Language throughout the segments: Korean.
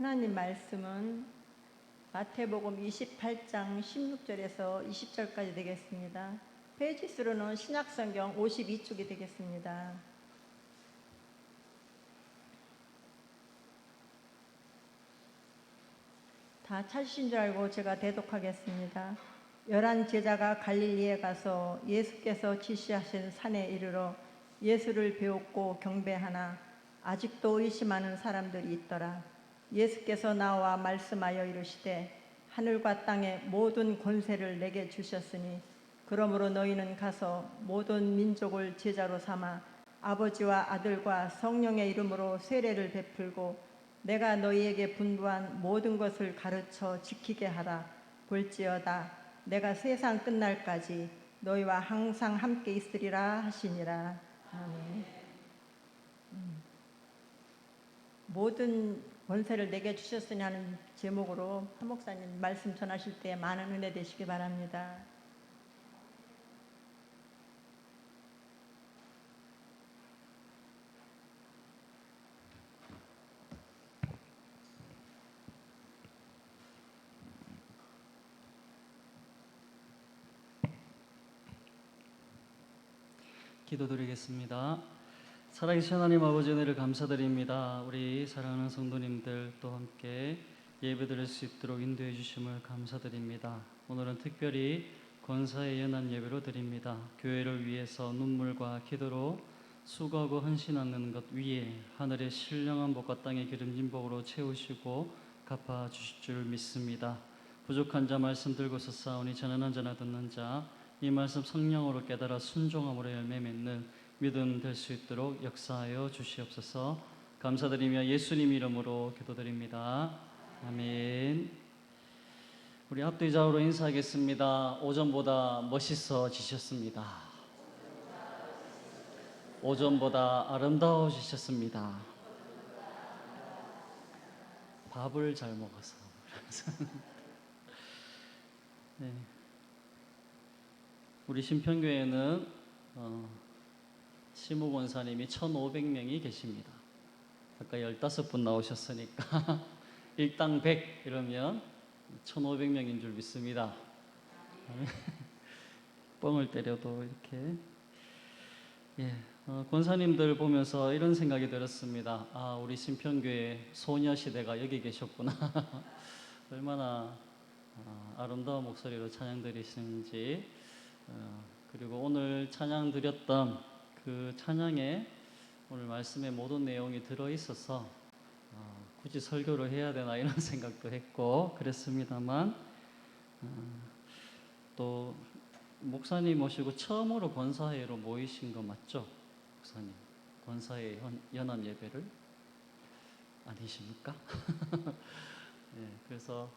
하나님 말씀은 마태복음 28장 16절에서 20절까지 되겠습니다. 페이지 수로는 신약성경 52쪽이 되겠습니다. 다 찾으신 줄 알고 제가 대독하겠습니다. 11 제자가 갈릴리에 가서 예수께서 지시하신 산에 이르러 예수를 배웠고 경배하나 아직도 의심하는 사람들이 있더라. 예수께서 나와 말씀하여 이르시되 하늘과 땅의 모든 권세를 내게 주셨으니 그러므로 너희는 가서 모든 민족을 제자로 삼아 아버지와 아들과 성령의 이름으로 세례를 베풀고 내가 너희에게 분부한 모든 것을 가르쳐 지키게 하라. 볼지어다 내가 세상 끝날까지 너희와 항상 함께 있으리라 하시니라. 아멘. 모든 권세를 내게 주셨으니 하는 제목으로 한 목사님 말씀 전하실 때 많은 은혜 되시기 바랍니다. 기도드리겠습니다. 살아계신 하나님 아버지 은혜를 감사드립니다. 우리 사랑하는 성도님들 또 함께 예배드릴 수 있도록 인도해 주심을 감사드립니다. 오늘은 특별히 권사의 연한 예배로 드립니다. 교회를 위해서 눈물과 기도로 수고하고 헌신하는 것 위에 하늘의 신령한 복과 땅의 기름진 복으로 채우시고 갚아주실 줄 믿습니다. 부족한 자 말씀 들고서 싸우니 전하는 자나 듣는 자 이 말씀 성령으로 깨달아 순종함으로 열매 맺는 믿음 될 수 있도록 역사하여 주시옵소서. 감사드리며 예수님 이름으로 기도드립니다. 아멘. 우리 앞뒤 좌우로 인사하겠습니다. 오전보다 멋있어지셨습니다. 오전보다 아름다워지셨습니다. 밥을 잘 먹어서. 네. 우리 신평교회는 시무 권사님이 1,500명이 계십니다. 아까 15분 나오셨으니까 일당 100 이러면 1,500명인 줄 믿습니다. 뻥을 때려도 이렇게. 권사님들 보면서 이런 생각이 들었습니다. 아, 우리 신평교회 소녀시대가 여기 계셨구나. 얼마나 아름다운 목소리로 찬양 드리시는지. 그리고 오늘 찬양 드렸던 그 찬양에 오늘 말씀의 모든 내용이 들어있어서 굳이 설교를 해야 되나 이런 생각도 했고 그랬습니다만 또 목사님 모시고 처음으로 권사회로 모이신 거 맞죠? 목사님 권사회 연합 예배를 아니십니까? 네, 그래서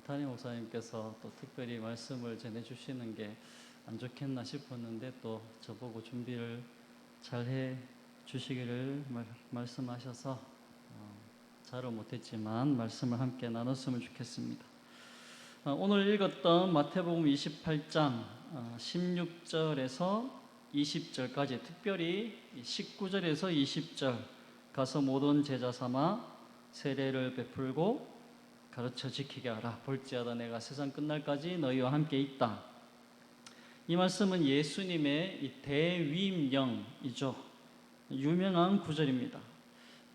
담임 목사님께서 또 특별히 말씀을 전해주시는 게 안 좋겠나 싶었는데 또 저보고 준비를 잘 해 주시기를 말씀하셔서 잘은 못했지만 말씀을 함께 나눴으면 좋겠습니다. 오늘 읽었던 마태복음 28장 16절에서 20절까지 특별히 19절에서 20절 가서 모든 제자 삼아 세례를 베풀고 가르쳐 지키게 하라. 볼지어다 내가 세상 끝날까지 너희와 함께 있다. 이 말씀은 예수님의 이 대위임령이죠. 유명한 구절입니다.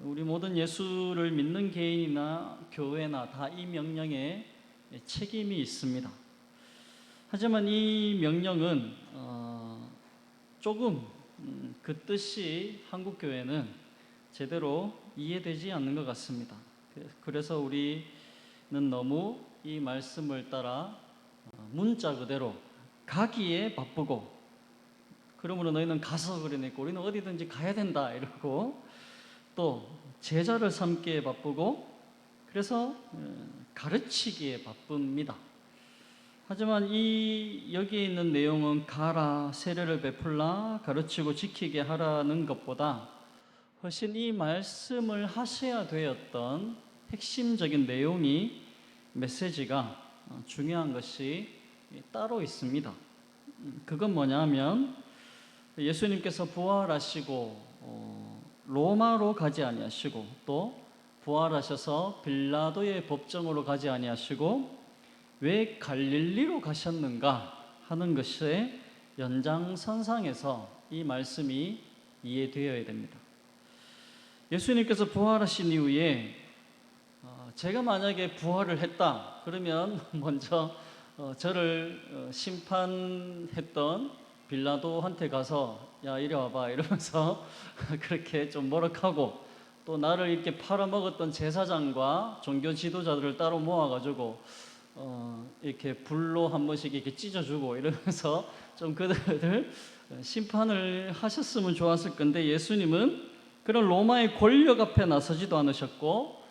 우리 모든 예수를 믿는 개인이나 교회나 다 이 명령에 책임이 있습니다. 하지만 이 명령은 조금 그 뜻이 한국 교회는 제대로 이해되지 않는 것 같습니다. 그래서 우리는 너무 이 말씀을 따라 문자 그대로 가기에 바쁘고, 그러므로 너희는 가서 그러니까 우리는 어디든지 가야 된다 이러고, 또 제자를 삼기에 바쁘고, 그래서 가르치기에 바쁩니다. 하지만 여기에 있는 내용은 가라, 세례를 베풀라, 가르치고 지키게 하라는 것보다 훨씬 이 말씀을 하셔야 되었던 핵심적인 내용이, 메시지가 중요한 것이 따로 있습니다. 그건 뭐냐면 예수님께서 부활하시고 로마로 가지 아니하시고 또 부활하셔서 빌라도의 법정으로 가지 아니하시고 왜 갈릴리로 가셨는가 하는 것의 연장선상에서 이 말씀이 이해되어야 됩니다. 예수님께서 부활하신 이후에 제가 만약에 부활을 했다 그러면 먼저 저를 심판했던 빌라도한테 가서 야 이리 와봐 이러면서 그렇게 좀 모욕하고, 또 나를 이렇게 팔아먹었던 제사장과 종교 지도자들을 따로 모아가지고 이렇게 불로 한 번씩 이렇게 찢어주고 이러면서 좀 그들을 심판을 하셨으면 좋았을 건데, 예수님은 그런 로마의 권력 앞에 나서지도 않으셨고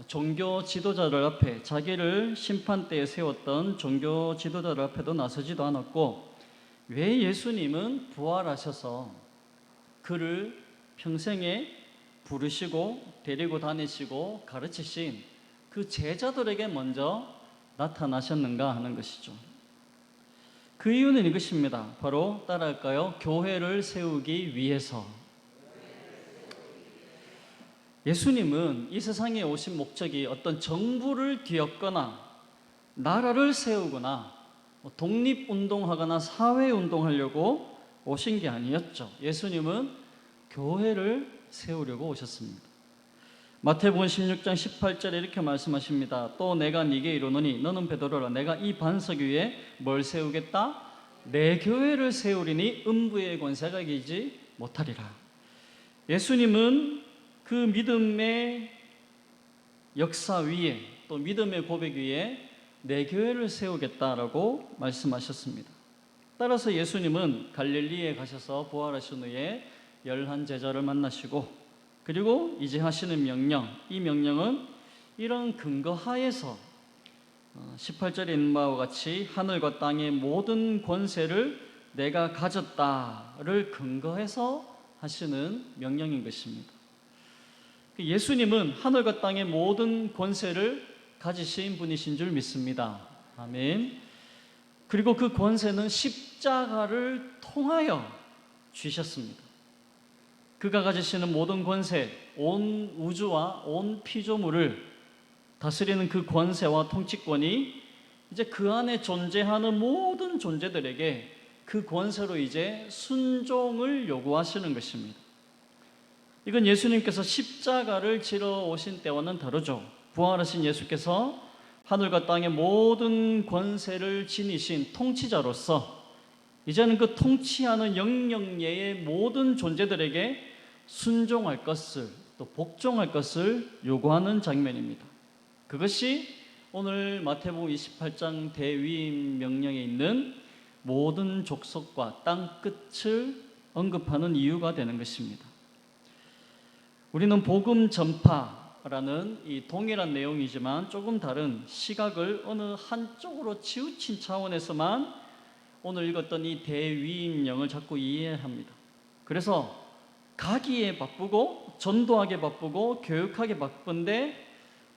종교 지도자들 앞에, 자기를 심판대에 세웠던 종교 지도자들 앞에도 나서지도 않았고, 왜 예수님은 부활하셔서 그를 평생에 부르시고 데리고 다니시고 가르치신 그 제자들에게 먼저 나타나셨는가 하는 것이죠. 그 이유는 이것입니다. 바로 따라할까요? 교회를 세우기 위해서. 예수님은 이 세상에 오신 목적이 어떤 정부를 뒤엎거나 나라를 세우거나 독립운동하거나 사회운동하려고 오신 게 아니었죠. 예수님은 교회를 세우려고 오셨습니다. 마태복음 16장 18절에 이렇게 말씀하십니다. 또 내가 네게 이르노니 너는 베드로라. 내가 이 반석 위에 뭘 세우겠다? 내 교회를 세우리니 음부의 권세가 이기지 못하리라. 예수님은 그 믿음의 역사 위에, 또 믿음의 고백 위에 내 교회를 세우겠다라고 말씀하셨습니다. 따라서 예수님은 갈릴리에 가셔서 부활하신 후에 11 제자를 만나시고, 그리고 이제 하시는 명령, 이 명령은 이런 근거 하에서 18절에 있는 바와 같이 하늘과 땅의 모든 권세를 내가 가졌다를 근거해서 하시는 명령인 것입니다. 예수님은 하늘과 땅의 모든 권세를 가지신 분이신 줄 믿습니다. 아멘. 그리고 그 권세는 십자가를 통하여 주셨습니다. 그가 가지시는 모든 권세, 온 우주와 온 피조물을 다스리는 그 권세와 통치권이 이제 그 안에 존재하는 모든 존재들에게 그 권세로 이제 순종을 요구하시는 것입니다. 이건 예수님께서 십자가를 지러 오신 때와는 다르죠. 부활하신 예수께서 하늘과 땅의 모든 권세를 지니신 통치자로서 이제는 그 통치하는 영령예의 모든 존재들에게 순종할 것을, 또 복종할 것을 요구하는 장면입니다. 그것이 오늘 마태복음 28장 대위임 명령에 있는 모든 족속과 땅 끝을 언급하는 이유가 되는 것입니다. 우리는 복음 전파라는 이 동일한 내용이지만 조금 다른 시각을 어느 한쪽으로 치우친 차원에서만 오늘 읽었던 이 대위임령을 자꾸 이해합니다. 그래서 가기에 바쁘고 전도하기에 바쁘고 교육하기에 바쁜데,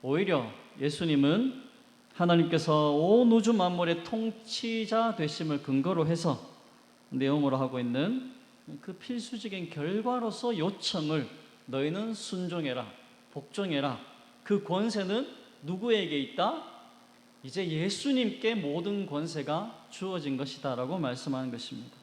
오히려 예수님은 하나님께서 온 우주 만물의 통치자 되심을 근거로 해서 내용으로 하고 있는 그 필수적인 결과로서 요청을 너희는 순종해라, 복종해라. 그 권세는 누구에게 있다? 이제 예수님께 모든 권세가 주어진 것이다 라고 말씀하는 것입니다.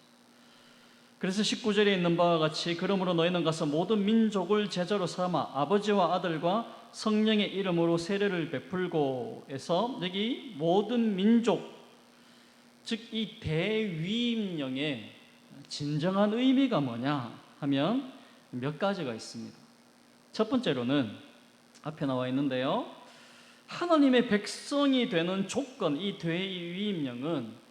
그래서 19절에 있는 바와 같이 그러므로 너희는 가서 모든 민족을 제자로 삼아 아버지와 아들과 성령의 이름으로 세례를 베풀고 해서, 여기 모든 민족, 즉 이 대위임령의 진정한 의미가 뭐냐 하면 몇 가지가 있습니다. 첫 번째로는 앞에 나와 있는데요, 하나님의 백성이 되는 조건, 이 대위임령은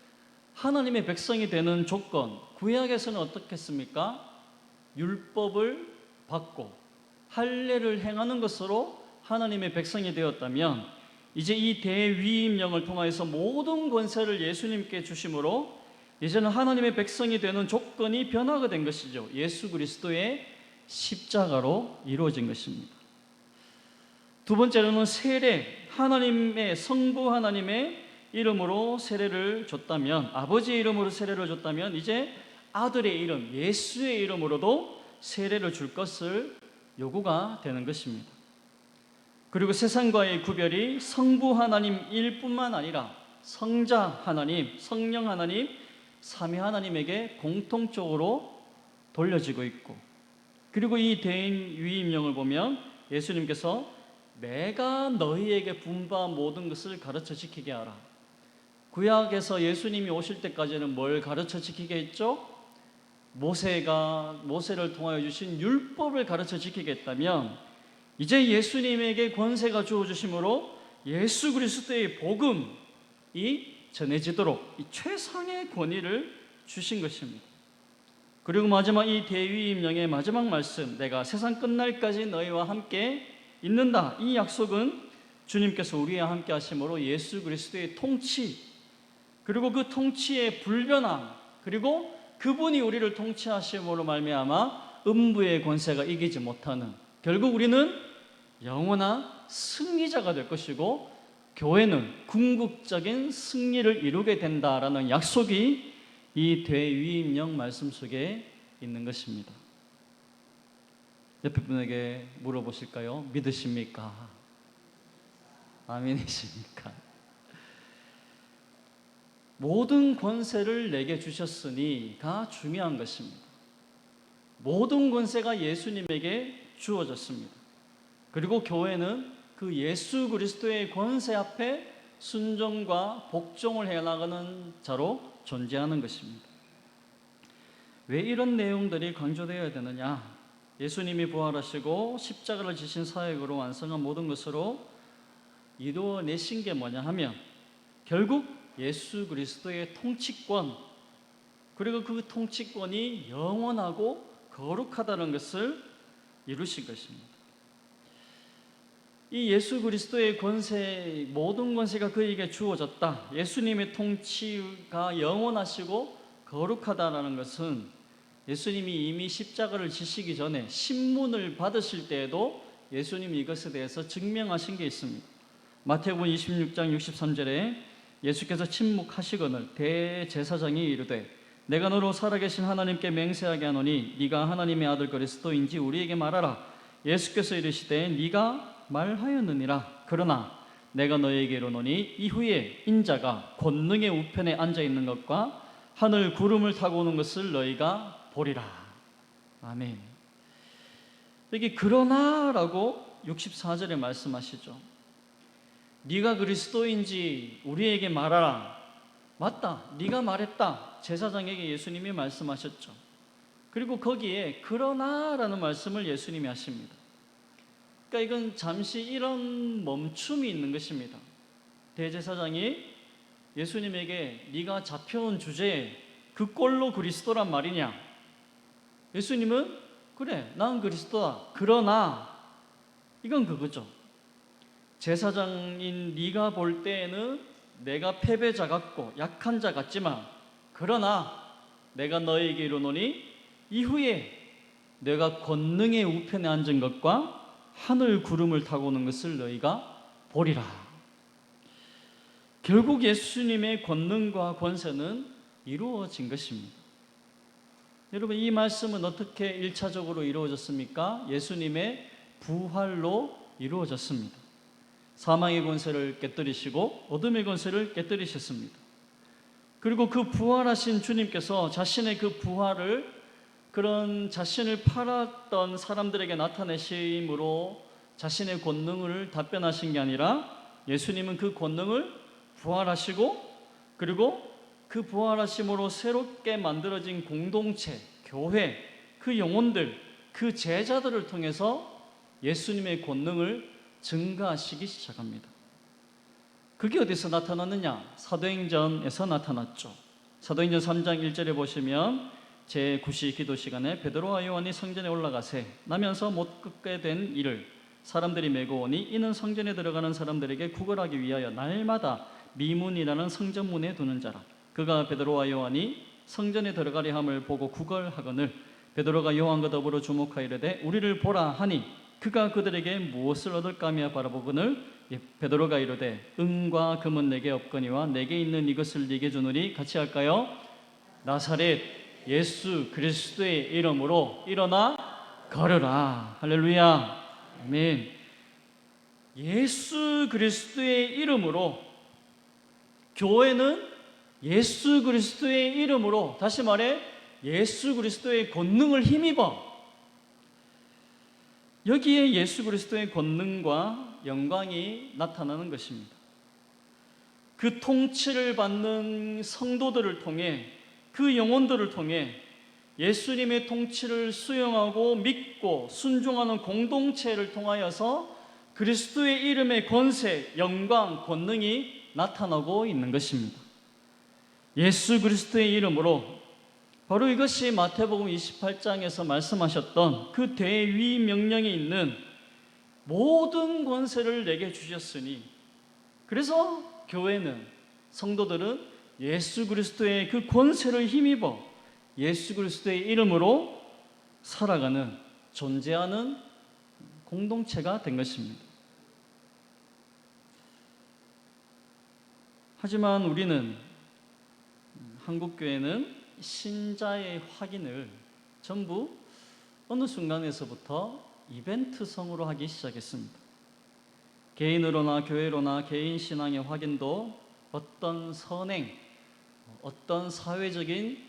하나님의 백성이 되는 조건, 구약에서는 어떻겠습니까? 율법을 받고 할례를 행하는 것으로 하나님의 백성이 되었다면, 이제 이 대위임령을 통하여서 모든 권세를 예수님께 주심으로 이제는 하나님의 백성이 되는 조건이 변화가 된 것이죠. 예수 그리스도의 십자가로 이루어진 것입니다. 두 번째로는 세례, 하나님의 성부 하나님의 이름으로 세례를 줬다면, 아버지의 이름으로 세례를 줬다면 이제 아들의 이름, 예수의 이름으로도 세례를 줄 것을 요구가 되는 것입니다. 그리고 세상과의 구별이 성부 하나님일 뿐만 아니라 성자 하나님, 성령 하나님, 삼위 하나님에게 공통적으로 돌려지고 있고, 그리고 이 대인 위임령을 보면 예수님께서 내가 너희에게 분부한 모든 것을 가르쳐 지키게 하라. 구약에서 예수님이 오실 때까지는 뭘 가르쳐 지키게 했죠? 모세를 통하여 주신 율법을 가르쳐 지키겠다면, 이제 예수님에게 권세가 주어주심으로 예수 그리스도의 복음이 전해지도록 이 최상의 권위를 주신 것입니다. 그리고 마지막 이 대위임령의 마지막 말씀, 내가 세상 끝날까지 너희와 함께 있는다. 이 약속은 주님께서 우리와 함께 하심으로 예수 그리스도의 통치, 그리고 그 통치의 불변함, 그리고 그분이 우리를 통치하심으로 말미암아 음부의 권세가 이기지 못하는, 결국 우리는 영원한 승리자가 될 것이고 교회는 궁극적인 승리를 이루게 된다라는 약속이 이 대위임령 말씀 속에 있는 것입니다. 옆에 분에게 물어보실까요? 믿으십니까? 아멘이십니까? 모든 권세를 내게 주셨으니가 중요한 것입니다. 모든 권세가 예수님에게 주어졌습니다. 그리고 교회는 그 예수 그리스도의 권세 앞에 순종과 복종을 해나가는 자로 존재하는 것입니다. 왜 이런 내용들이 강조되어야 되느냐? 예수님이 부활하시고 십자가를 지신 사역으로 완성한 모든 것으로 이루어내신 게 뭐냐 하면 결국 예수 그리스도의 통치권, 그리고 그 통치권이 영원하고 거룩하다는 것을 이루신 것입니다. 이 예수 그리스도의 권세, 모든 권세가 그에게 주어졌다, 예수님의 통치가 영원하시고 거룩하다는 것은 예수님이 이미 십자가를 지시기 전에 신문을 받으실 때에도 예수님이 이것에 대해서 증명하신 게 있습니다. 마태복음 26장 63절에 예수께서 침묵하시거늘 대제사장이 이르되 내가 너로 살아계신 하나님께 맹세하게 하노니 네가 하나님의 아들 그리스도인지 우리에게 말하라. 예수께서 이르시되 네가 말하였느니라. 그러나 내가 너에게 이르노니 이후에 인자가 권능의 우편에 앉아 있는 것과 하늘 구름을 타고 오는 것을 너희가 보리라. 아멘. 여기 그러나라고 64절에 말씀하시죠. 네가 그리스도인지 우리에게 말하라. 맞다, 네가 말했다. 제사장에게 예수님이 말씀하셨죠. 그리고 거기에 그러나라는 말씀을 예수님이 하십니다. 그러니까 이건 잠시 이런 멈춤이 있는 것입니다. 대제사장이 예수님에게 네가 잡혀온 주제에 그 꼴로 그리스도란 말이냐? 예수님은 그래, 난 그리스도다. 그러나 이건 그거죠. 제사장인 네가 볼 때에는 내가 패배자 같고 약한 자 같지만 그러나 내가 너에게 이르노니 이후에 내가 권능의 우편에 앉은 것과 하늘 구름을 타고 오는 것을 너희가 보리라. 결국 예수님의 권능과 권세는 이루어진 것입니다. 여러분, 이 말씀은 어떻게 1차적으로 이루어졌습니까? 예수님의 부활로 이루어졌습니다. 사망의 권세를 깨뜨리시고 어둠의 권세를 깨뜨리셨습니다. 그리고 그 부활하신 주님께서 자신의 그 부활을 그런 자신을 팔았던 사람들에게 나타내심으로 자신의 권능을 답변하신 게 아니라 예수님은 그 권능을 부활하시고 그리고 그 부활하심으로 새롭게 만들어진 공동체, 교회, 그 영혼들, 그 제자들을 통해서 예수님의 권능을 증가하시기 시작합니다. 그게 어디서 나타났느냐? 사도행전에서 나타났죠. 사도행전 3장 1절에 보시면 제9시 기도 시간에 베드로와 요한이 성전에 올라가세 나면서 못 걷게 된 이를 사람들이 메고 오니 이는 성전에 들어가는 사람들에게 구걸하기 위하여 날마다 미문이라는 성전문에 두는 자라. 그가 베드로와 요한이 성전에 들어가려 함을 보고 구걸하거늘 베드로가 요한과 더불어 주목하이르되 우리를 보라 하니 그가 그들에게 무엇을 얻을까 하며 바라보거늘 베드로가 이르되 은과 금은 내게 없거니와 내게 있는 이것을 네게 주노니 같이 할까요? 나사렛 예수 그리스도의 이름으로 일어나 걸으라. 할렐루야. 아멘. 예수 그리스도의 이름으로, 교회는 예수 그리스도의 이름으로, 다시 말해 예수 그리스도의 권능을 힘입어 여기에 예수 그리스도의 권능과 영광이 나타나는 것입니다. 그 통치를 받는 성도들을 통해, 그 영혼들을 통해 예수님의 통치를 수용하고 믿고 순종하는 공동체를 통하여서 그리스도의 이름의 권세, 영광, 권능이 나타나고 있는 것입니다. 예수 그리스도의 이름으로, 바로 이것이 마태복음 28장에서 말씀하셨던 그 대위 명령에 있는 모든 권세를 내게 주셨으니, 그래서 교회는, 성도들은 예수 그리스도의 그 권세를 힘입어 예수 그리스도의 이름으로 살아가는, 존재하는 공동체가 된 것입니다. 하지만 우리는, 한국교회는 신자의 확인을 전부 어느 순간에서부터 이벤트성으로 하기 시작했습니다. 개인으로나 교회로나 개인 신앙의 확인도 어떤 선행, 어떤 사회적인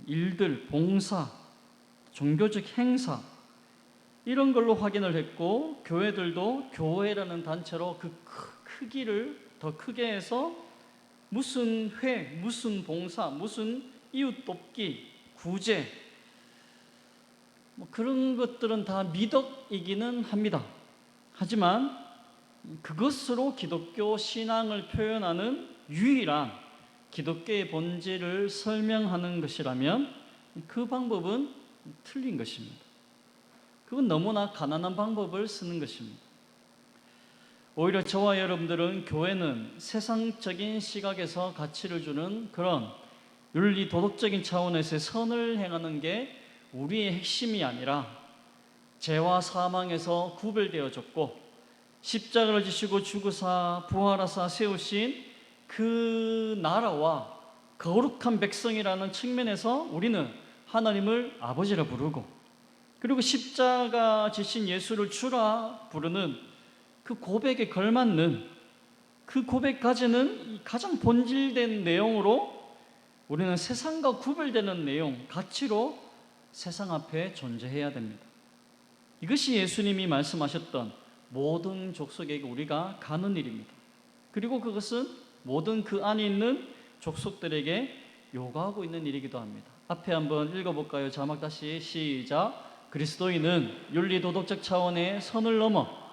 일들, 봉사, 종교적 행사, 이런 걸로 확인을 했고, 교회들도 교회라는 단체로 그 크기를 더 크게 해서 무슨 회, 무슨 봉사, 무슨 이웃 돕기, 구제, 그런 것들은 다 미덕이기는 합니다. 하지만 그것으로 기독교 신앙을 표현하는 유일한 기독교의 본질을 설명하는 것이라면 그 방법은 틀린 것입니다. 그건 너무나 가난한 방법을 쓰는 것입니다. 오히려 저와 여러분들은 교회는 세상적인 시각에서 가치를 주는 그런 윤리 도덕적인 차원에서의 선을 행하는 게 우리의 핵심이 아니라, 죄와 사망에서 구별되어졌고 십자가를 지시고 죽으사 부활하사 세우신 그 나라와 거룩한 백성이라는 측면에서 우리는 하나님을 아버지라 부르고, 그리고 십자가 지신 예수를 주라 부르는 그 고백에 걸맞는, 그 고백까지는 가장 본질된 내용으로 우리는 세상과 구별되는 내용, 가치로 세상 앞에 존재해야 됩니다. 이것이 예수님이 말씀하셨던 모든 족속에게 우리가 가는 일입니다. 그리고 그것은 모든 그 안에 있는 족속들에게 요구하고 있는 일이기도 합니다. 앞에 한번 읽어볼까요? 자막 다시 시작. 그리스도인은 윤리도덕적 차원의 선을 넘어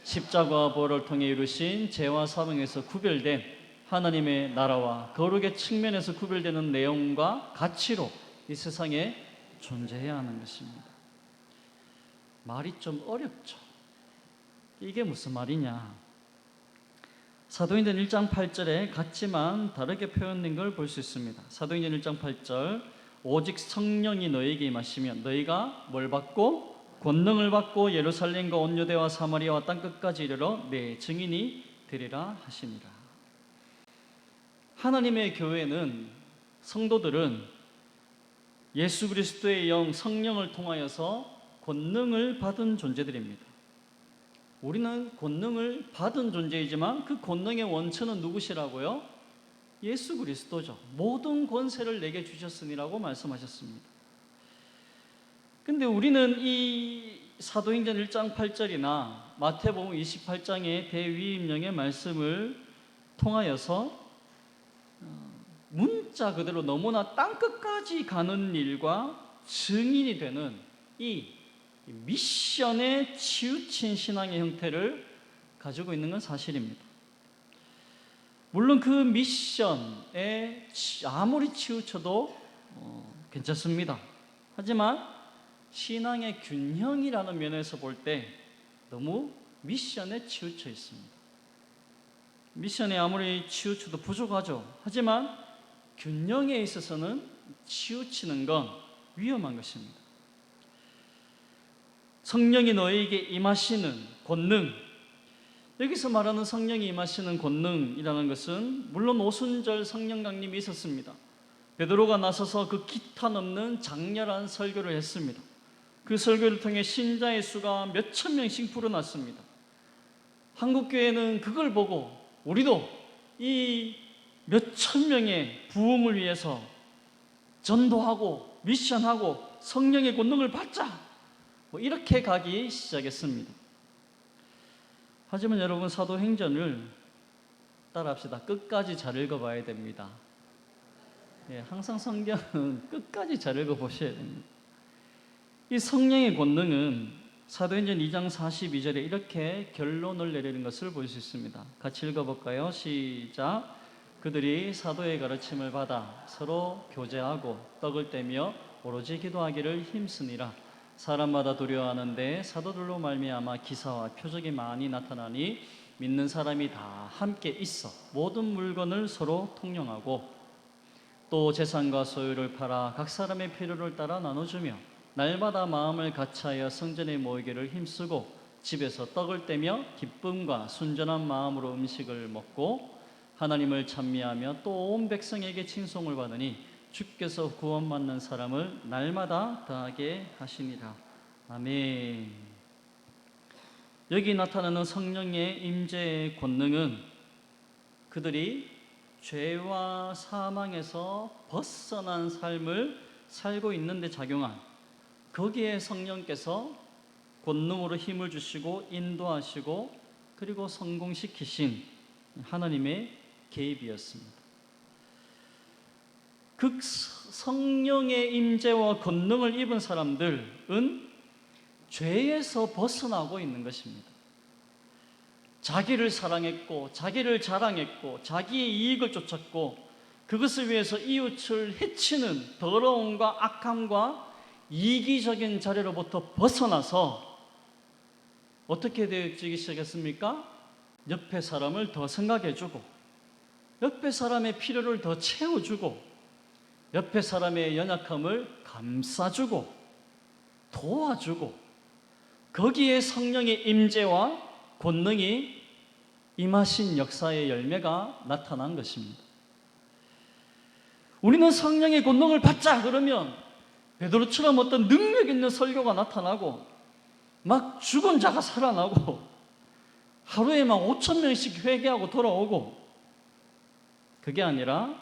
십자가와 부활을 통해 이루신 죄와 사망에서 구별된 하나님의 나라와 거룩의 측면에서 구별되는 내용과 가치로 이 세상에 존재해야 하는 것입니다. 말이 좀 어렵죠. 이게 무슨 말이냐? 사도행전 1장 8절에 같지만 다르게 표현된 걸 볼 수 있습니다. 사도행전 1장 8절, 오직 성령이 너에게 임하시면 너희가 뭘 받고? 권능을 받고 예루살렘과 온 유대와 사마리아와 땅끝까지 이르러 내 증인이 되리라 하시니라. 하나님의 교회는, 성도들은 예수 그리스도의 영 성령을 통하여서 권능을 받은 존재들입니다. 우리는 권능을 받은 존재이지만 그 권능의 원천은 누구시라고요? 예수 그리스도죠. 모든 권세를 내게 주셨으니라고 말씀하셨습니다. 근데 우리는 이 사도행전 1장 8절이나 마태복음 28장의 대위임령의 말씀을 통하여서 문자 그대로 너무나 땅끝까지 가는 일과 증인이 되는 이 미션에 치우친 신앙의 형태를 가지고 있는 건 사실입니다. 물론 그 미션에 아무리 치우쳐도 괜찮습니다. 하지만 신앙의 균형이라는 면에서 볼 때 너무 미션에 치우쳐 있습니다. 미션에 아무리 치우쳐도 부족하죠. 하지만 균형에 있어서는 치우치는 건 위험한 것입니다. 성령이 너에게 임하시는 권능, 여기서 말하는 성령이 임하시는 권능이라는 것은 물론 오순절 성령 강림이 있었습니다. 베드로가 나서서 그 기타 넘는 장렬한 설교를 했습니다. 그 설교를 통해 신자의 수가 몇천 명씩 불어났습니다. 한국교회는 그걸 보고 우리도 이 몇천 명의 부흥을 위해서 전도하고 미션하고 성령의 권능을 받자, 이렇게 가기 시작했습니다. 하지만 여러분, 사도행전을 따라합시다. 끝까지 잘 읽어봐야 됩니다. 항상 성경은 끝까지 잘 읽어보셔야 됩니다. 이 성령의 권능은 사도행전 2장 42절에 이렇게 결론을 내리는 것을 볼 수 있습니다. 같이 읽어볼까요? 시작. 그들이 사도의 가르침을 받아 서로 교제하고 떡을 떼며 오로지 기도하기를 힘쓰니라. 사람마다 두려워하는데 사도들로 말미암아 기사와 표적이 많이 나타나니 믿는 사람이 다 함께 있어 모든 물건을 서로 통용하고 또 재산과 소유를 팔아 각 사람의 필요를 따라 나눠주며 날마다 마음을 같이하여 성전에 모이기를 힘쓰고 집에서 떡을 떼며 기쁨과 순전한 마음으로 음식을 먹고 하나님을 찬미하며 또 온 백성에게 칭송을 받으니 주께서 구원받는 사람을 날마다 더하게 하시니라. 아멘. 여기 나타나는 성령의 임재의 권능은 그들이 죄와 사망에서 벗어난 삶을 살고 있는 데 작용한, 거기에 성령께서 권능으로 힘을 주시고 인도하시고 그리고 성공시키신 하나님의 개입이었습니다. 그 성령의 임재와 권능을 입은 사람들은 죄에서 벗어나고 있는 것입니다. 자기를 사랑했고 자기를 자랑했고 자기의 이익을 쫓았고 그것을 위해서 이웃을 해치는 더러움과 악함과 이기적인 자리로부터 벗어나서 어떻게 되기 시작했습니까? 옆에 사람을 더 생각해주고 옆에 사람의 필요를 더 채워주고 옆에 사람의 연약함을 감싸주고 도와주고 거기에 성령의 임재와 권능이 임하신 역사의 열매가 나타난 것입니다. 우리는 성령의 권능을 받자 그러면 베드로처럼 어떤 능력 있는 설교가 나타나고 막 죽은 자가 살아나고 하루에 막 5,000명씩 회개하고 돌아오고, 그게 아니라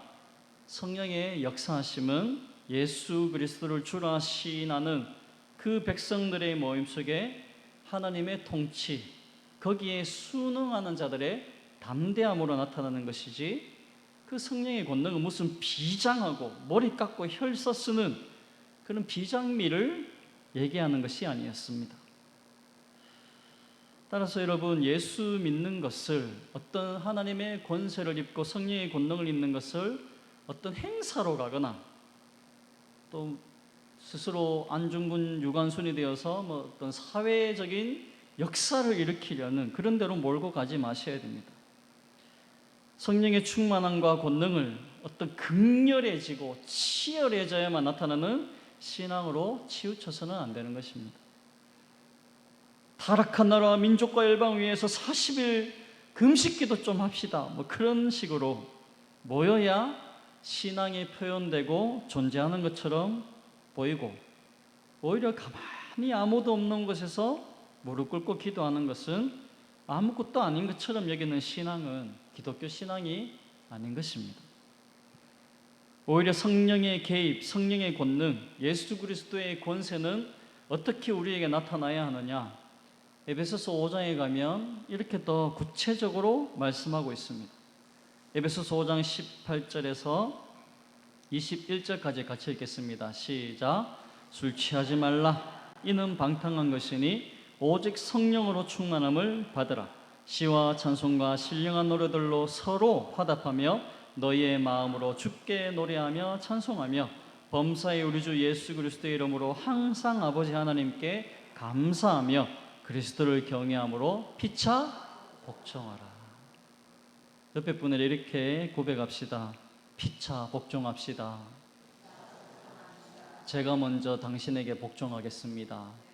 성령의 역사하심은 예수 그리스도를 주라 시인하는 그 백성들의 모임 속에 하나님의 통치, 거기에 순응하는 자들의 담대함으로 나타나는 것이지, 그 성령의 권능은 무슨 비장하고 머리 깎고 혈서 쓰는 그런 비장미를 얘기하는 것이 아니었습니다. 따라서 여러분, 예수 믿는 것을, 어떤 하나님의 권세를 입고 성령의 권능을 입는 것을 어떤 행사로 가거나 또 스스로 안중근 유관순이 되어서 어떤 사회적인 역사를 일으키려는 그런 데로 몰고 가지 마셔야 됩니다. 성령의 충만함과 권능을 어떤 극렬해지고 치열해져야만 나타나는 신앙으로 치우쳐서는 안 되는 것입니다. 타락한 나라와 민족과 열방을 위해서 40일 금식기도 좀 합시다, 그런 식으로 모여야 신앙이 표현되고 존재하는 것처럼 보이고, 오히려 가만히 아무도 없는 곳에서 무릎 꿇고 기도하는 것은 아무것도 아닌 것처럼 여기는 신앙은 기독교 신앙이 아닌 것입니다. 오히려 성령의 개입, 성령의 권능, 예수 그리스도의 권세는 어떻게 우리에게 나타나야 하느냐? 에베소서 5장에 가면 이렇게 더 구체적으로 말씀하고 있습니다. 에베소서 5장 18절에서 21절까지 같이 읽겠습니다. 시작. 술 취하지 말라. 이는 방탕한 것이니 오직 성령으로 충만함을 받으라. 시와 찬송과 신령한 노래들로 서로 화답하며 너희의 마음으로 주께 노래하며 찬송하며 범사의 우리 주 예수 그리스도의 이름으로 항상 아버지 하나님께 감사하며 그리스도를 경외함으로 피차 복종하라. 옆에 분을 이렇게 고백합시다. 피차 복종합시다. 제가 먼저 당신에게 복종하겠습니다.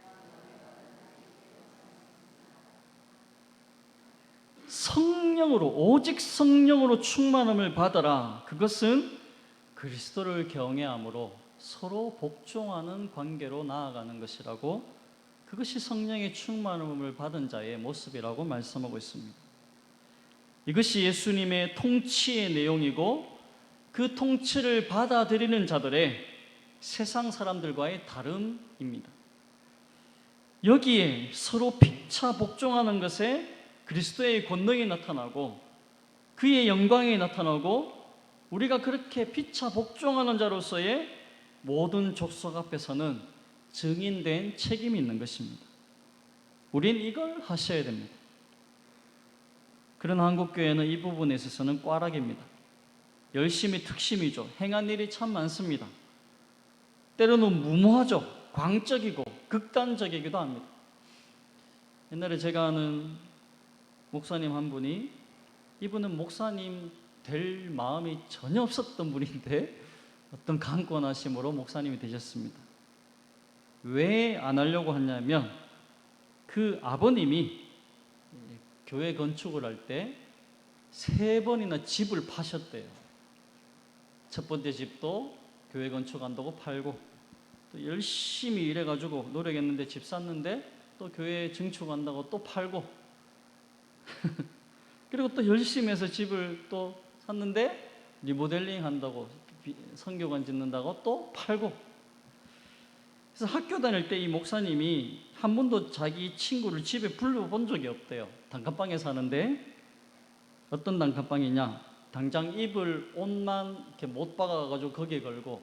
성령으로, 오직 성령으로 충만함을 받아라. 그것은 그리스도를 경외함으로 서로 복종하는 관계로 나아가는 것이라고, 그 그것이 성령의 충만함을 받은 자의 모습이라고 말씀하고 있습니다. 이것이 예수님의 통치의 내용이고 그 통치를 받아들이는 자들의 세상 사람들과의 다름입니다. 여기에 서로 피차 복종하는 것에 그리스도의 권능이 나타나고 그의 영광이 나타나고 우리가 그렇게 피차 복종하는 자로서의 모든 족속 앞에서는 증인된 책임이 있는 것입니다. 우린 이걸 하셔야 됩니다. 그런 한국교회는 이 부분에 있어서는 꽈락입니다. 열심히 특심이죠. 행한 일이 참 많습니다. 때로는 무모하죠. 광적이고 극단적이기도 합니다. 옛날에 제가 아는 목사님 한 분이, 이분은 목사님 될 마음이 전혀 없었던 분인데 어떤 강권하심으로 목사님이 되셨습니다. 왜 안 하려고 하냐면 그 아버님이 교회 건축을 할 때 3번이나 집을 파셨대요. 첫 번째 집도 교회 건축한다고 팔고, 또 열심히 일해가지고 노력했는데 집 샀는데 또 교회 증축한다고 또 팔고 그리고 또 열심히 해서 집을 또 샀는데 리모델링 한다고, 선교관 짓는다고 또 팔고. 그래서 학교 다닐 때 이 목사님이 한 번도 자기 친구를 집에 불러본 적이 없대요. 단칸방에 사는데 어떤 단칸방이냐, 당장 입을 옷만 이렇게 못 박아가지고 거기에 걸고,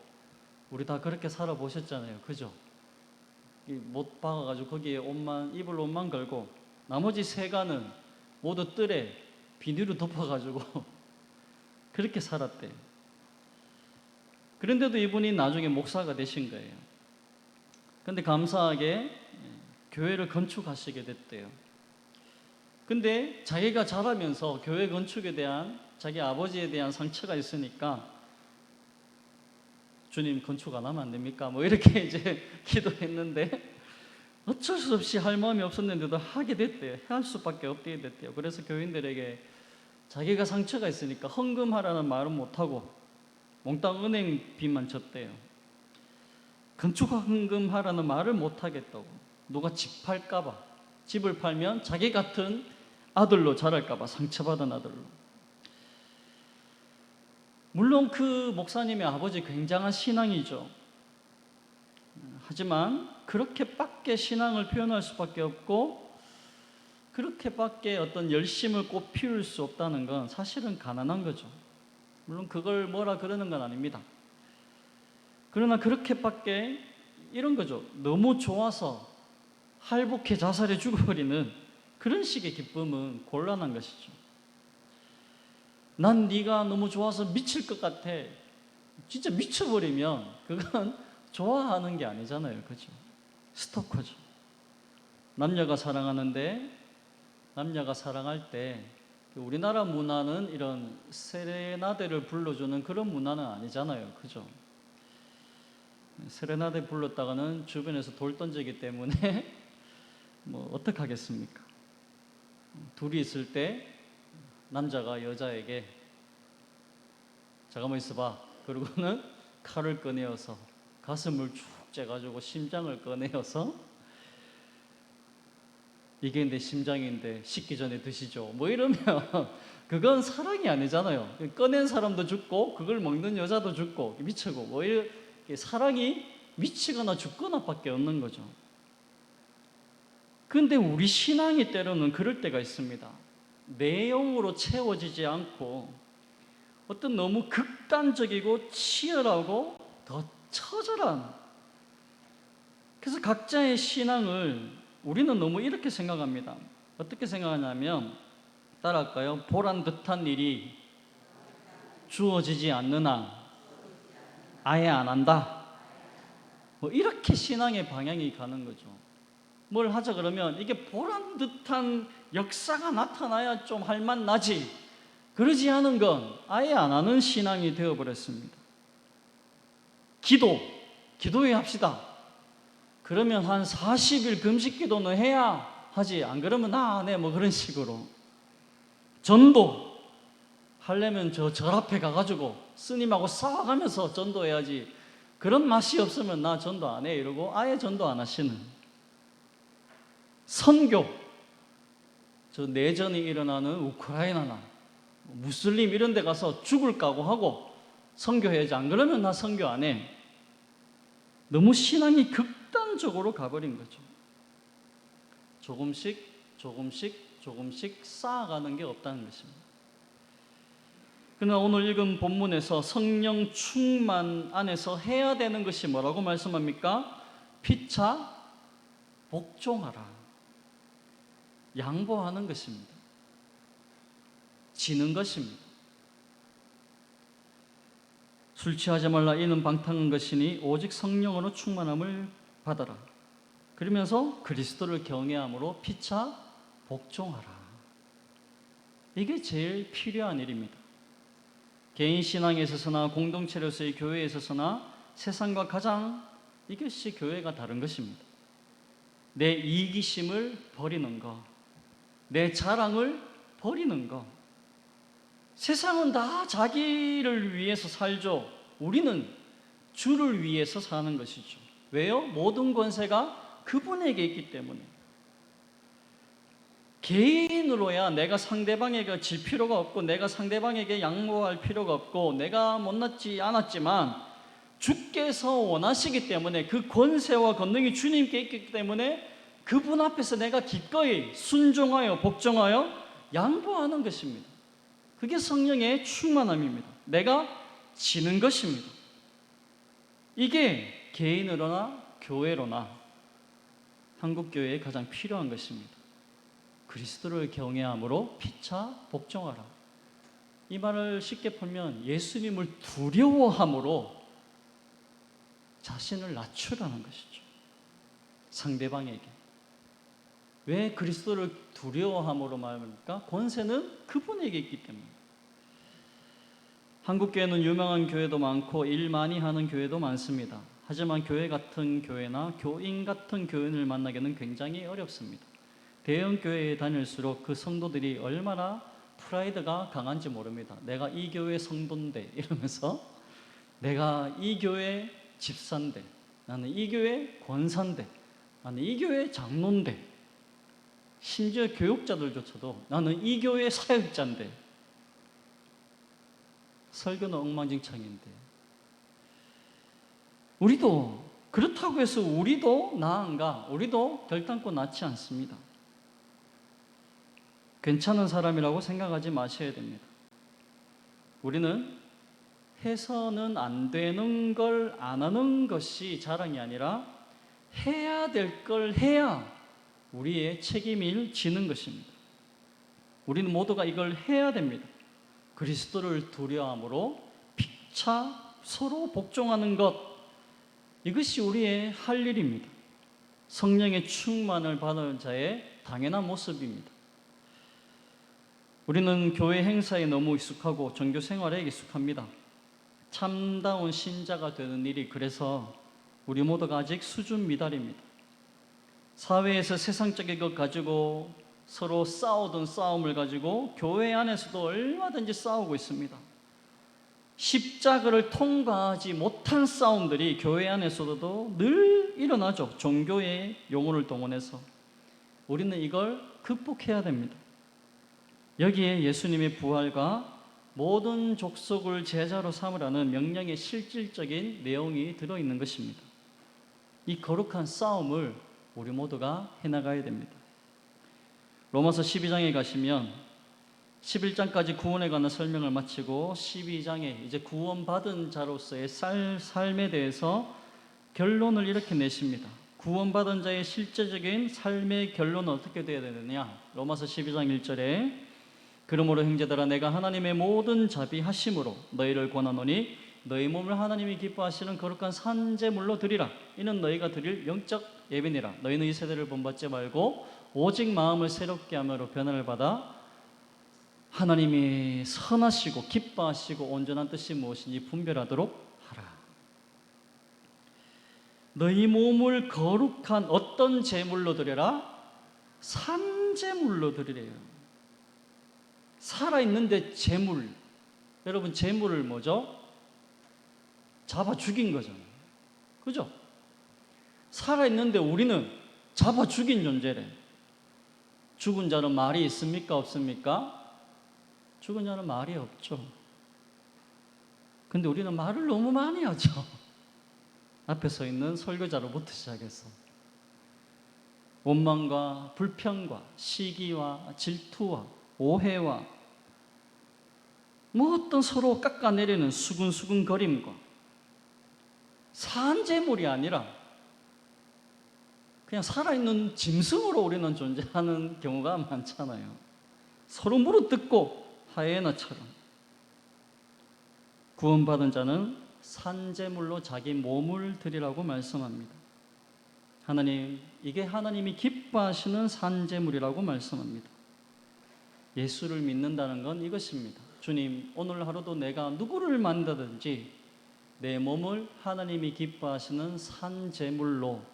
우리 다 그렇게 살아보셨잖아요, 그죠? 못 박아가지고 거기에 입을 옷만 걸고 나머지 세간은 모두 뜰에 비닐로 덮어가지고 그렇게 살았대요. 그런데도 이분이 나중에 목사가 되신 거예요. 근데 감사하게 교회를 건축하시게 됐대요. 근데 자기가 자라면서 교회 건축에 대한 자기 아버지에 대한 상처가 있으니까, 주님 건축 안 하면 안 됩니까? 뭐 이렇게 이제 기도했는데 어쩔 수 없이 할 마음이 없었는데도 하게 됐대요. 할 수밖에 없게 됐대요. 그래서 교인들에게 자기가 상처가 있으니까 헌금하라는 말은 못하고 몽땅 은행 빚만 졌대요. 건축 헌금하라는 말을 못하겠다고. 누가 집 팔까봐, 집을 팔면 자기 같은 아들로 자랄까봐, 상처받은 아들로. 물론 그 목사님의 아버지 굉장한 신앙이죠. 하지만 그렇게밖에 신앙을 표현할 수밖에 없고 그렇게밖에 어떤 열심을 꼭 피울 수 없다는 건 사실은 가난한 거죠. 물론 그걸 뭐라 그러는 건 아닙니다. 그러나 그렇게밖에, 이런 거죠. 너무 좋아서 할복해 자살해 죽어버리는 그런 식의 기쁨은 곤란한 것이죠. 난 네가 너무 좋아서 미칠 것 같아. 진짜 미쳐버리면 그건 좋아하는 게 아니잖아요, 그죠? 스토커죠. 남녀가 사랑하는데, 남녀가 사랑할 때 우리나라 문화는 이런 세레나데를 불러주는 그런 문화는 아니잖아요, 그죠? 세레나데 불렀다가는 주변에서 돌 던지기 때문에 뭐 어떡하겠습니까? 둘이 있을 때 남자가 여자에게 잠깐만 있어봐, 그러고는 칼을 꺼내어서 가슴을 쭉 째가지고 심장을 꺼내어서 이게 내 심장인데 식기 전에 드시죠, 뭐 이러면 그건 사랑이 아니잖아요. 꺼낸 사람도 죽고 그걸 먹는 여자도 죽고 미치고, 뭐 이렇게 사랑이 미치거나 죽거나 밖에 없는 거죠. 그런데 우리 신앙이 때로는 그럴 때가 있습니다. 내용으로 채워지지 않고 어떤 너무 극단적이고 치열하고 더 처절한, 그래서 각자의 신앙을 우리는 너무 이렇게 생각합니다. 어떻게 생각하냐면, 따라할까요? 보란 듯한 일이 주어지지 않는 한 아예 안 한다. 뭐 이렇게 신앙의 방향이 가는 거죠. 뭘 하자 그러면 이게 보란 듯한 역사가 나타나야 좀 할맛 나지, 그러지 않은 건 아예 안 하는 신앙이 되어버렸습니다. 기도해 합시다. 그러면 한 40일 금식 기도는 해야 하지, 안 그러면 안 해, 뭐 그런 식으로. 전도 하려면 절 앞에 가가지고 스님하고 싸워가면서 전도해야지, 그런 맛이 없으면 나 전도 안 해, 이러고 아예 전도 안 하시는. 선교, 저 내전이 일어나는 우크라이나나 무슬림 이런 데 가서 죽을 각오하고 선교해야지, 안 그러면 나 선교 안 해. 너무 신앙이 극단적으로 가버린 거죠. 조금씩 쌓아가는 게 없다는 것입니다. 그러나 오늘 읽은 본문에서 성령 충만 안에서 해야 되는 것이 뭐라고 말씀합니까? 피차 복종하라. 양보하는 것입니다. 지는 것입니다. 술 취하지 말라, 이는 방탕한 것이니 오직 성령으로 충만함을 받아라. 그러면서 그리스도를 경외함으로 피차 복종하라. 이게 제일 필요한 일입니다. 개인 신앙에 있어서나 공동체로서의 교회에 있어서나 세상과 가장 이것이 교회가 다른 것입니다. 내 이기심을 버리는 것, 내 자랑을 버리는 것. 세상은 다 자기를 위해서 살죠. 우리는 주를 위해서 사는 것이죠. 왜요? 모든 권세가 그분에게 있기 때문에. 개인으로야 내가 상대방에게 질 필요가 없고, 내가 상대방에게 양보할 필요가 없고, 내가 못났지 않았지만 주께서 원하시기 때문에, 그 권세와 권능이 주님께 있기 때문에 그분 앞에서 내가 기꺼이 순종하여 복종하여 양보하는 것입니다. 그게 성령의 충만함입니다. 내가 지는 것입니다. 이게 개인으로나 교회로나 한국교회에 가장 필요한 것입니다. 그리스도를 경외함으로 피차 복종하라. 이 말을 쉽게 풀면 예수님을 두려워함으로 자신을 낮추라는 것이죠. 상대방에게. 왜 그리스도를 두려워함으로 말합니까? 권세는 그분에게 있기 때문에. 한국교회는 유명한 교회도 많고 일 많이 하는 교회도 많습니다. 하지만 교회 같은 교회나 교인 같은 교인을 만나기는 굉장히 어렵습니다. 대형 교회에 다닐수록 그 성도들이 얼마나 프라이드가 강한지 모릅니다. 내가 이 교회 성도인데 이러면서, 내가 이 교회 집사인데, 나는 이 교회 권사인데, 나는 이 교회 장로인데, 심지어 교육자들조차도 나는 이 교회 사역자인데, 설교는 엉망진창인데. 우리도 그렇다고 해서 우리도 나은가? 우리도 결단코 낫지 않습니다. 괜찮은 사람이라고 생각하지 마셔야 됩니다. 우리는 해서는 안 되는 걸 안 하는 것이 자랑이 아니라 해야 될 걸 해야 우리의 책임을 지는 것입니다. 우리는 모두가 이걸 해야 됩니다. 그리스도를 두려움으로 피차 서로 복종하는 것, 이것이 우리의 할 일입니다. 성령의 충만을 받은 자의 당연한 모습입니다. 우리는 교회 행사에 너무 익숙하고 종교 생활에 익숙합니다. 참다운 신자가 되는 일이 그래서 우리 모두가 아직 수준 미달입니다. 사회에서 세상적인 것 가지고 서로 싸우던 싸움을 가지고 교회 안에서도 얼마든지 싸우고 있습니다. 십자가를 통과하지 못한 싸움들이 교회 안에서도 늘 일어나죠. 종교의 용어를 동원해서. 우리는 이걸 극복해야 됩니다. 여기에 예수님의 부활과 모든 족속을 제자로 삼으라는 명령의 실질적인 내용이 들어있는 것입니다. 이 거룩한 싸움을 우리 모두가 해나가야 됩니다. 로마서 12장에 가시면 11장까지 구원에 관한 설명을 마치고 12장에 이제 구원받은 자로서의 삶에 대해서 결론을 이렇게 내십니다. 구원받은 자의 실제적인 삶의 결론은 어떻게 되어야 되느냐? 로마서 12장 1절에 그러므로 형제들아, 내가 하나님의 모든 자비하심으로 너희를 권하노니 너희 몸을 하나님이 기뻐하시는 거룩한 산제물로 드리라. 이는 너희가 드릴 영적 예배니라. 너희는 이 세대를 본받지 말고 오직 마음을 새롭게 함으로 변화를 받아 하나님이 선하시고 기뻐하시고 온전한 뜻이 무엇인지 분별하도록 하라. 너희 몸을 거룩한 어떤 제물로 드려라? 산제물로 드리래요. 살아있는데 제물. 여러분, 제물을 뭐죠? 잡아 죽인 거잖아요. 그죠? 살아있는데 우리는 잡아 죽인 존재래. 죽은 자는 말이 있습니까? 없습니까? 죽은 자는 말이 없죠. 근데 우리는 말을 너무 많이 하죠. 앞에 서 있는 설교자로부터 시작해서 원망과 불평과 시기와 질투와 오해와 뭐 어떤 서로 깎아내리는 수근수근거림과 산재물이 아니라 그냥 살아있는 짐승으로 우리는 존재하는 경우가 많잖아요. 서로 물어뜯고 하이에나처럼. 구원받은 자는 산재물로 자기 몸을 드리라고 말씀합니다. 하나님, 이게 하나님이 기뻐하시는 산재물이라고 말씀합니다. 예수를 믿는다는 건 이것입니다. 주님, 오늘 하루도 내가 누구를 만나든지 내 몸을 하나님이 기뻐하시는 산재물로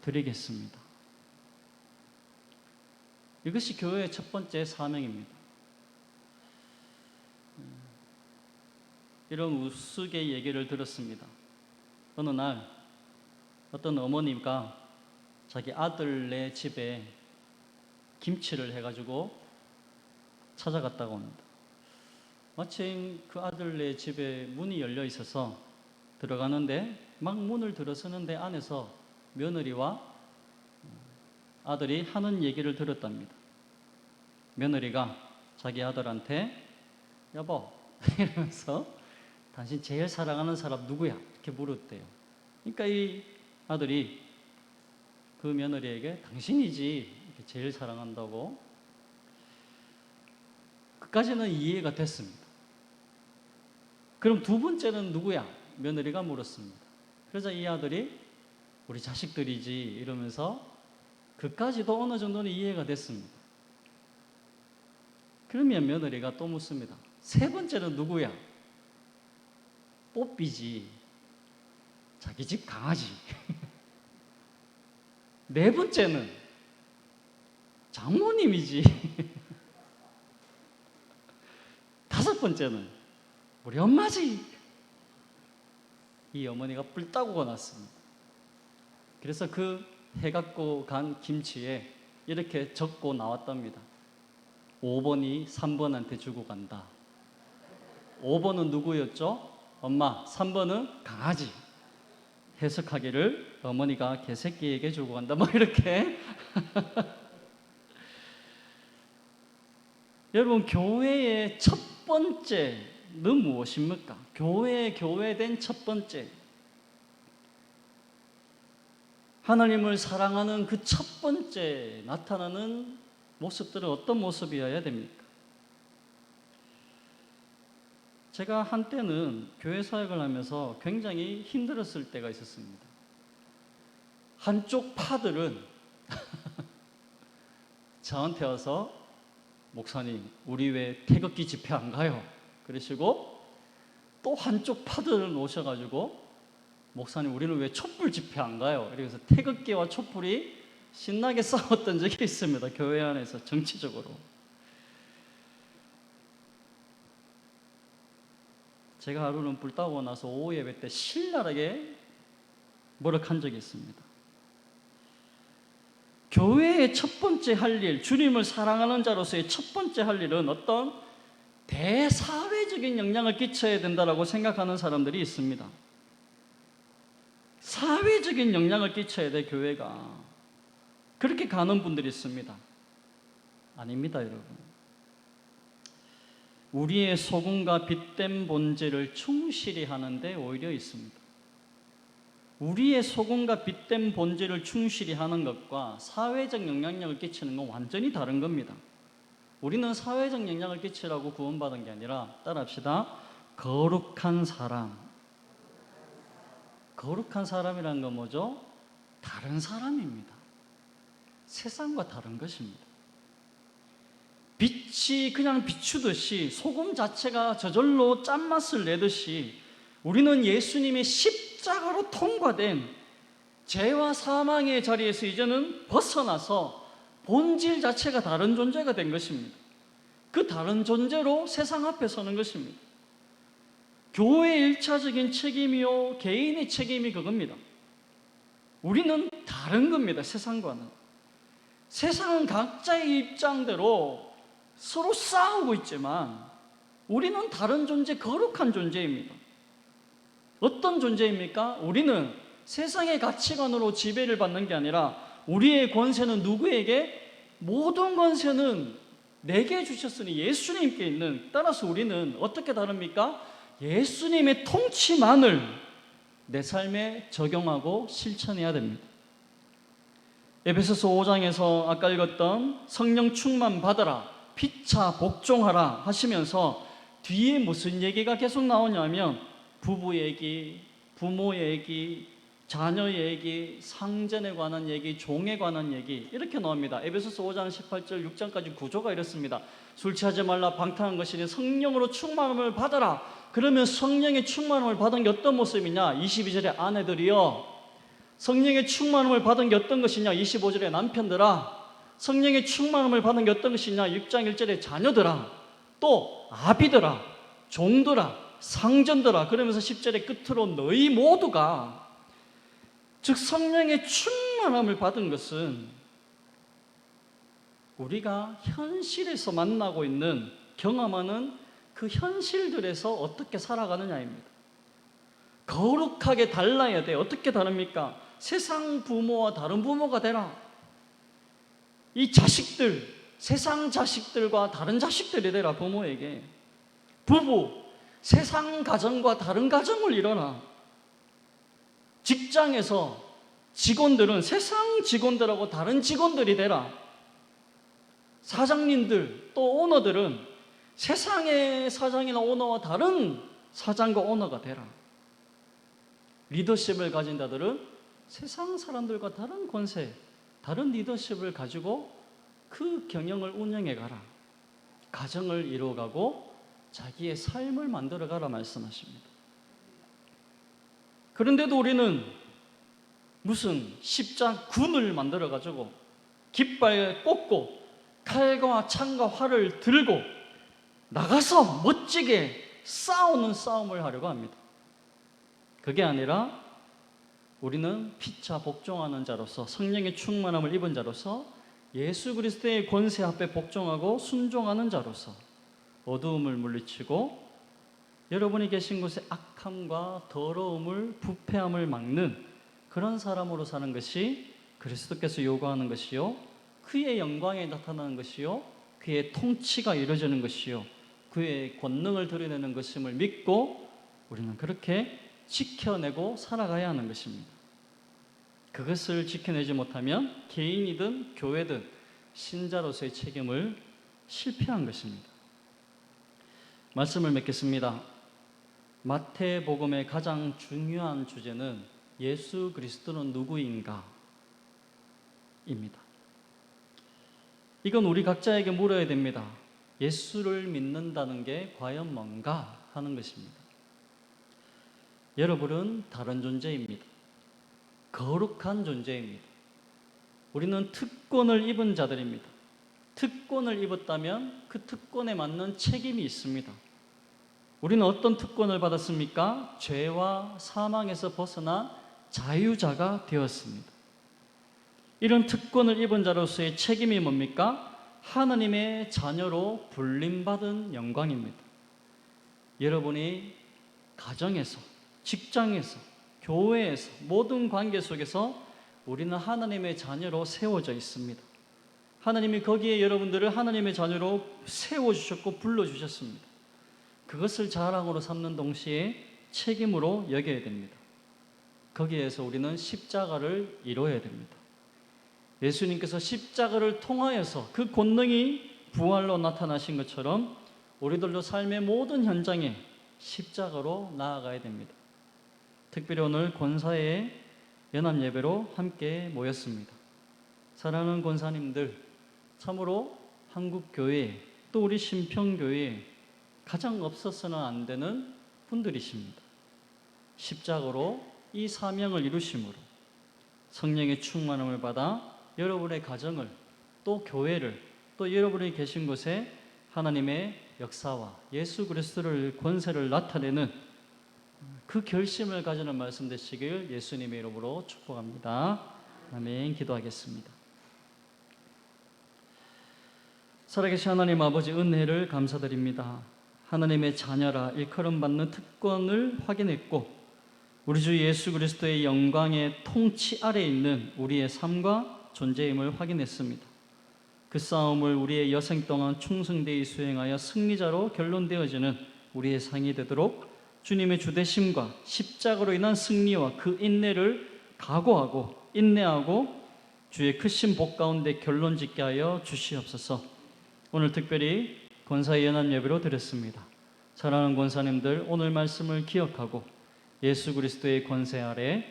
드리겠습니다. 이것이 교회의 첫 번째 사명입니다. 이런 우스개 얘기를 들었습니다. 어느 날 어떤 어머니가 자기 아들네 집에 김치를 해가지고 찾아갔다고 합니다. 마침 그 아들네 집에 문이 열려 있어서 들어가는데 막 문을 들어서는데 안에서 며느리와 아들이 하는 얘기를 들었답니다. 며느리가 자기 아들한테 여보 이러면서 당신 제일 사랑하는 사람 누구야? 이렇게 물었대요. 그러니까 이 아들이 그 며느리에게 당신이지 이렇게 제일 사랑한다고. 그까지는 이해가 됐습니다. 그럼 두 번째는 누구야? 며느리가 물었습니다. 그러자 이 아들이 우리 자식들이지 이러면서 그까지도 어느 정도는 이해가 됐습니다. 그러면 며느리가 또 묻습니다. 세 번째는 누구야? 뽀삐지. 자기 집 강아지. 네 번째는 장모님이지. 다섯 번째는 우리 엄마지. 이 어머니가 뿔따구가 났습니다. 그래서 그 해갖고 간 김치에 이렇게 적고 나왔답니다. 5번이 3번한테 주고 간다. 5번은 누구였죠? 엄마. 3번은 강아지. 해석하기를 어머니가 개새끼에게 주고 간다. 뭐 이렇게. 여러분, 교회의 첫 번째는 무엇입니까? 교회된 첫 번째. 하나님을 사랑하는 그 첫 번째 나타나는 모습들은 어떤 모습이어야 됩니까? 제가 한때는 교회 사역을 하면서 굉장히 힘들었을 때가 있었습니다. 한쪽 파들은 저한테 와서 목사님, 우리 왜 태극기 집회 안 가요? 그러시고 또 한쪽 파들은 오셔가지고 목사님, 우리는 왜 촛불 집회 안 가요? 그래서 태극기와 촛불이 신나게 싸웠던 적이 있습니다. 교회 안에서 정치적으로. 제가 하루는 불 따고 나서 오후 예배 때 신랄하게 뭐라한 적이 있습니다. 교회의 첫 번째 할 일, 주님을 사랑하는 자로서의 첫 번째 할 일은 어떤 대사회적인 영향을 끼쳐야 된다고 생각하는 사람들이 있습니다. 사회적인 영향을 끼쳐야 돼, 교회가. 그렇게 가는 분들이 있습니다. 아닙니다, 여러분. 우리의 소금과 빛된 본질을 충실히 하는데 오히려 있습니다. 우리의 소금과 빛된 본질을 충실히 하는 것과 사회적 영향력을 끼치는 건 완전히 다른 겁니다. 우리는 사회적 영향을 끼치라고 구원받은 게 아니라, 따라합시다. 거룩한 사람. 거룩한 사람이라는 건 뭐죠? 다른 사람입니다. 세상과 다른 것입니다. 빛이 그냥 비추듯이 소금 자체가 저절로 짠맛을 내듯이 우리는 예수님의 십자가로 통과된 죄와 사망의 자리에서 이제는 벗어나서 본질 자체가 다른 존재가 된 것입니다. 그 다른 존재로 세상 앞에 서는 것입니다. 교회의 1차적인 책임이요, 개인의 책임이 그겁니다. 우리는 다른 겁니다, 세상과는. 세상은 각자의 입장대로 서로 싸우고 있지만 우리는 다른 존재, 거룩한 존재입니다. 어떤 존재입니까? 우리는 세상의 가치관으로 지배를 받는 게 아니라 우리의 권세는 누구에게? 모든 권세는 내게 주셨으니 예수님께 있는, 따라서 우리는 어떻게 다릅니까? 예수님의 통치만을 내 삶에 적용하고 실천해야 됩니다. 에베소서 5장에서 아까 읽었던 성령 충만 받아라, 피차 복종하라 하시면서 뒤에 무슨 얘기가 계속 나오냐면 부부 얘기, 부모 얘기, 자녀 얘기, 상전에 관한 얘기, 종에 관한 얘기 이렇게 나옵니다. 에베소서 5장 18절 6장까지 구조가 이렇습니다. 술 취하지 말라, 방탕한 것이니 성령으로 충만함을 받아라. 그러면 성령의 충만함을 받은 게 어떤 모습이냐? 22절에 아내들이여. 성령의 충만함을 받은 게 어떤 것이냐? 25절에 남편들아. 성령의 충만함을 받은 게 어떤 것이냐? 6장 1절에 자녀들아. 또 아비들아, 종들아, 상전들아. 그러면서 10절의 끝으로 너희 모두가, 즉 성령의 충만함을 받은 것은 우리가 현실에서 만나고 있는, 경험하는 그 현실들에서 어떻게 살아가느냐입니다. 거룩하게 달라야 돼. 어떻게 다릅니까? 세상 부모와 다른 부모가 되라. 이 자식들, 세상 자식들과 다른 자식들이 되라. 부모에게. 부부, 세상 가정과 다른 가정을 이뤄라. 직장에서 직원들은 세상 직원들하고 다른 직원들이 되라. 사장님들 또 오너들은 세상의 사장이나 오너와 다른 사장과 오너가 되라. 리더십을 가진 자들은 세상 사람들과 다른 권세, 다른 리더십을 가지고 그 경영을 운영해 가라. 가정을 이루어가고 자기의 삶을 만들어 가라 말씀하십니다. 그런데도 우리는 무슨 십자군을 만들어 가지고 깃발 꽂고 칼과 창과 활을 들고 나가서 멋지게 싸우는 싸움을 하려고 합니다. 그게 아니라 우리는 피차 복종하는 자로서, 성령의 충만함을 입은 자로서, 예수 그리스도의 권세 앞에 복종하고 순종하는 자로서 어두움을 물리치고 여러분이 계신 곳에 악함과 더러움을, 부패함을 막는 그런 사람으로 사는 것이 그리스도께서 요구하는 것이요, 그의 영광에 나타나는 것이요, 그의 통치가 이루어지는 것이요, 그의 권능을 드러내는 것임을 믿고 우리는 그렇게 지켜내고 살아가야 하는 것입니다. 그것을 지켜내지 못하면 개인이든 교회든 신자로서의 책임을 실패한 것입니다. 말씀을 맺겠습니다. 마태복음의 가장 중요한 주제는 예수 그리스도는 누구인가? 입니다. 이건 우리 각자에게 물어야 됩니다. 예수를 믿는다는 게 과연 뭔가 하는 것입니다. 여러분은 다른 존재입니다. 거룩한 존재입니다. 우리는 특권을 입은 자들입니다. 특권을 입었다면 그 특권에 맞는 책임이 있습니다. 우리는 어떤 특권을 받았습니까? 죄와 사망에서 벗어나 자유자가 되었습니다. 이런 특권을 입은 자로서의 책임이 뭡니까? 하나님의 자녀로 불림받은 영광입니다. 여러분이 가정에서, 직장에서, 교회에서, 모든 관계 속에서 우리는 하나님의 자녀로 세워져 있습니다. 하나님이 거기에 여러분들을 하나님의 자녀로 세워주셨고 불러주셨습니다. 그것을 자랑으로 삼는 동시에 책임으로 여겨야 됩니다. 거기에서 우리는 십자가를 이뤄야 됩니다. 예수님께서 십자가를 통하여서 그 권능이 부활로 나타나신 것처럼 우리들도 삶의 모든 현장에 십자가로 나아가야 됩니다. 특별히 오늘 권사의 연합예배로 함께 모였습니다. 사랑하는 권사님들, 참으로 한국교회 또 우리 신평교회에 가장 없어서는 안 되는 분들이십니다. 십자가로 이 사명을 이루심으로 성령의 충만함을 받아 여러분의 가정을, 또 교회를, 또 여러분이 계신 곳에 하나님의 역사와 예수 그리스도를 권세를 나타내는 그 결심을 가지는 말씀 되시길 예수님의 이름으로 축복합니다. 아멘. 기도하겠습니다. 살아계신 하나님 아버지 은혜를 감사드립니다. 하나님의 자녀라 일컬음 받는 특권을 확인했고 우리 주 예수 그리스도의 영광의 통치 아래 있는 우리의 삶과 존재임을 확인했습니다. 그 싸움을 우리의 여생 동안 충성되이 수행하여 승리자로 결론되어지는 우리의 삶이 되도록 주님의 주대심과 십자가로 인한 승리와 그 인내를 각오하고 인내하고 주의 크신 복 가운데 결론 짓게 하여 주시옵소서. 오늘 특별히 권사의 연합 예배로 드렸습니다. 사랑하는 권사님들, 오늘 말씀을 기억하고 예수 그리스도의 권세 아래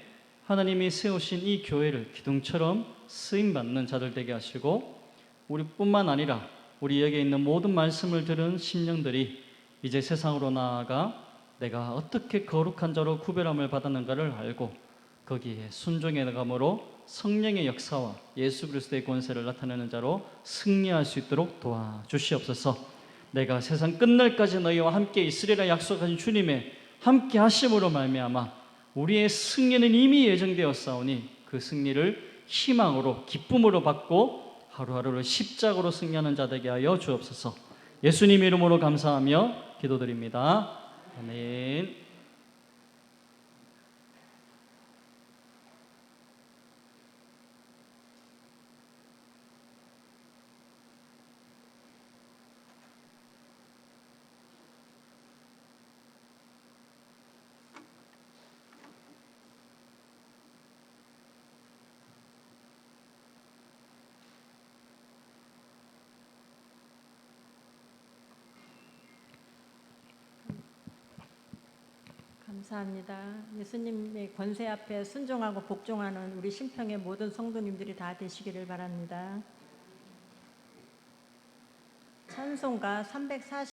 하나님이 세우신 이 교회를 기둥처럼 쓰임받는 자들 되게 하시고 우리뿐만 아니라 우리 여기에 있는 모든 말씀을 들은 심령들이 이제 세상으로 나아가 내가 어떻게 거룩한 자로 구별함을 받았는가를 알고 거기에 순종해 나감으로 성령의 역사와 예수 그리스도의 권세를 나타내는 자로 승리할 수 있도록 도와주시옵소서. 내가 세상 끝날까지 너희와 함께 있으리라 약속하신 주님의 함께 하심으로 말미암아 우리의 승리는 이미 예정되었사오니 그 승리를 희망으로 기쁨으로 받고 하루하루를 십자가로 승리하는 자 되게 하여 주옵소서. 예수님 이름으로 감사하며 기도드립니다. 아멘. 감사합니다. 예수님의 권세 앞에 순종하고 복종하는 우리 신평의 모든 성도님들이 다 되시기를 바랍니다. 찬송가 340